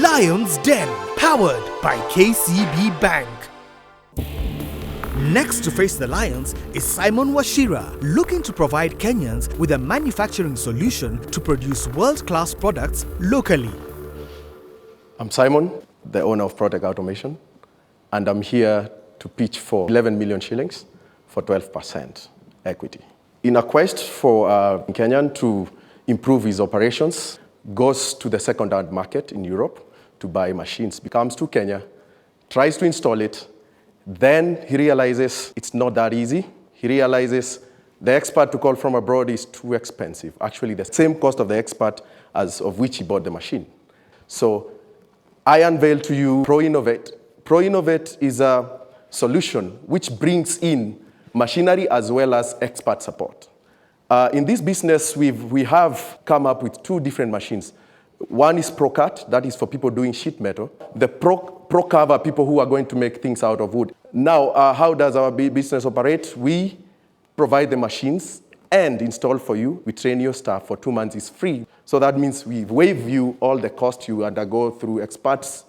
Lion's Den, powered by KCB Bank. Next to face the lions is Simon Wachira, looking to provide Kenyans with a manufacturing solution to produce world-class products locally. I'm Simon, the owner of PROTEQ Automation, and I'm here to pitch for 11 million shillings for 12% equity. In a quest for Kenyan to improve his operations, goes to the second-hand market in Europe to buy machines, comes to Kenya, tries to install it, then he realizes it's not that easy. He realizes the expert to call from abroad is too expensive. Actually, the same cost of the expert as of which he bought the machine. So I unveil to you ProInnovate. ProInnovate is a solution which brings in machinery as well as expert support. In this business, we have come up with two different machines. One is ProCut, that is for people doing sheet metal. The ProCover, people who are going to make things out of wood. Now, how does our business operate? We provide the machines and install for you. We train your staff for 2 months, it's free. So that means we waive you all the cost you undergo through experts,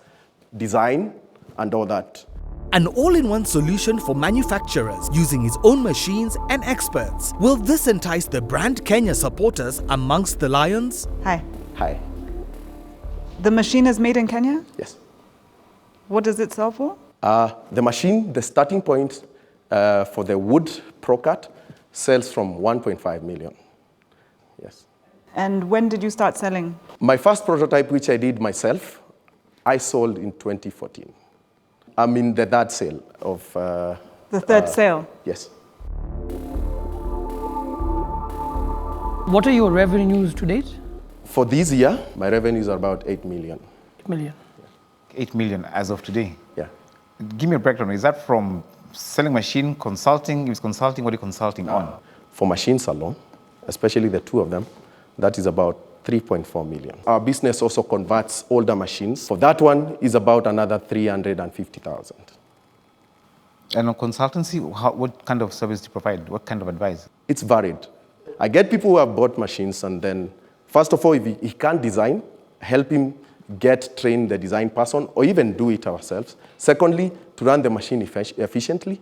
design, and all that. An all-in-one solution for manufacturers using his own machines and experts. Will this entice the brand Kenya supporters amongst the lions? Hi. Hi. The machine is made in Kenya? Yes. What does it sell for? The machine, the starting point for the wood ProCut sells from 1.5 million. Yes. And when did you start selling? My first prototype, which I did myself, I sold in 2014. I'm in the third sale of... The third sale? Yes. What are your revenues to date? For this year, my revenues are about 8 million. 8 million. 8 million as of today? Yeah. Give me a breakdown. Is that from selling machine, consulting? If it's consulting, what are you consulting on? For machines alone, especially the two of them, that is about 3.4 million. Our business also converts older machines. For that one is about another 350,000. And on consultancy, what kind of service do you provide? What kind of advice? It's varied. I get people who have bought machines and then, first of all, if he can't design, help him train the design person or even do it ourselves. Secondly, to run the machine efficiently,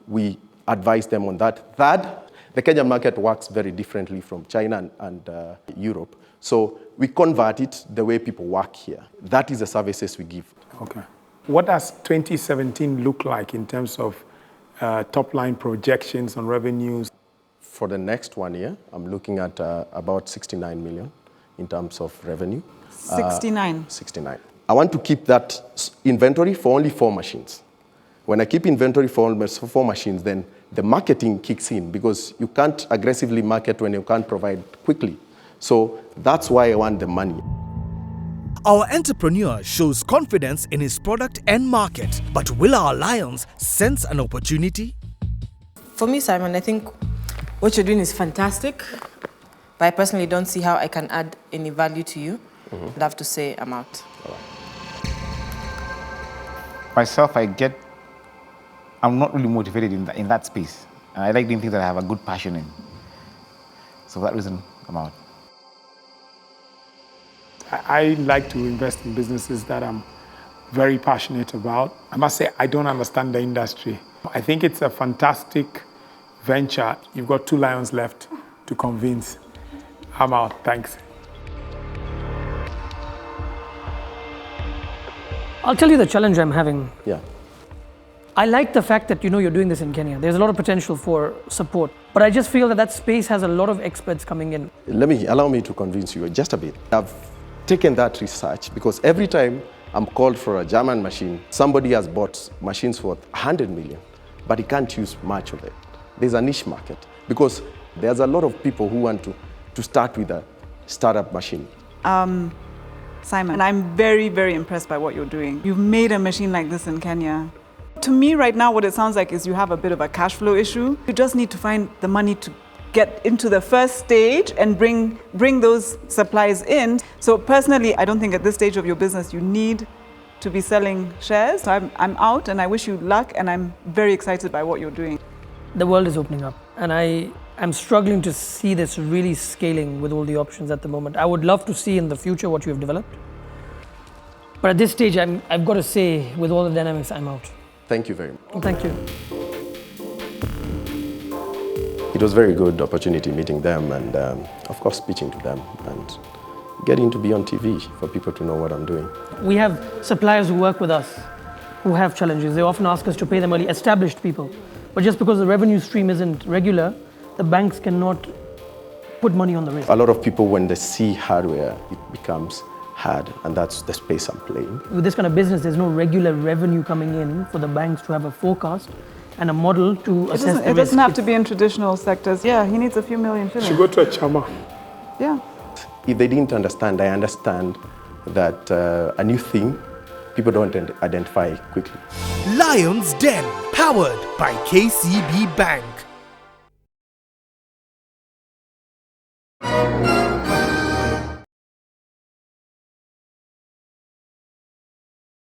we advise them on that. Third, the Kenyan market works very differently from China and Europe. So we convert it the way people work here. That is the services we give. Okay. What does 2017 look like in terms of top-line projections on revenues? For the next 1 year, I'm looking at about 69 million in terms of revenue. 69? 69. I want to keep that inventory for only 4 machines. When I keep inventory for almost 4 machines, then the marketing kicks in because you can't aggressively market when you can't provide quickly. So that's why I want the money. Our entrepreneur shows confidence in his product and market. But will our lions sense an opportunity? For me, Simon, I think what you're doing is fantastic. But I personally don't see how I can add any value to you. I'd have to say I'm out. Myself, I'm not really motivated in that space. And I like doing things that I have a good passion in. So for that reason, I'm out. I like to invest in businesses that I'm very passionate about. I must say, I don't understand the industry. I think it's a fantastic venture. You've got 2 lions left to convince. I'm out. Thanks. I'll tell you the challenge I'm having. Yeah. I like the fact that you're doing this in Kenya. There's a lot of potential for support. But I just feel that space has a lot of experts coming in. Allow me to convince you just a bit. I've taken that research because every time I'm called for a German machine, somebody has bought machines worth 100 million, but he can't use much of it. There's a niche market because there's a lot of people who want to start with a startup machine. Simon, I'm very, very impressed by what you're doing. You've made a machine like this in Kenya. To me right now, what it sounds like is you have a bit of a cash flow issue. You just need to find the money to get into the first stage and bring those supplies in. So personally, I don't think at this stage of your business you need to be selling shares. So I'm out and I wish you luck and I'm very excited by what you're doing. The world is opening up and I'm struggling to see this really scaling with all the options at the moment. I would love to see in the future what you have developed. But at this stage, I've got to say, with all the dynamics, I'm out. Thank you very much. Thank you. It was a very good opportunity meeting them and, of course, speaking to them and getting to be on TV for people to know what I'm doing. We have suppliers who work with us who have challenges. They often ask us to pay them early, established people. But just because the revenue stream isn't regular, the banks cannot put money on the risk. A lot of people, when they see hardware, it becomes hard, and that's the space I'm playing. With this kind of business, there's no regular revenue coming in for the banks to have a forecast and a model to assess the risk. It doesn't have to be in traditional sectors. Yeah, he needs a few million shillings. Should go to a chama. Yeah. If they didn't understand, I understand that a new thing, people don't identify quickly. Lion's Den, powered by KCB Bank.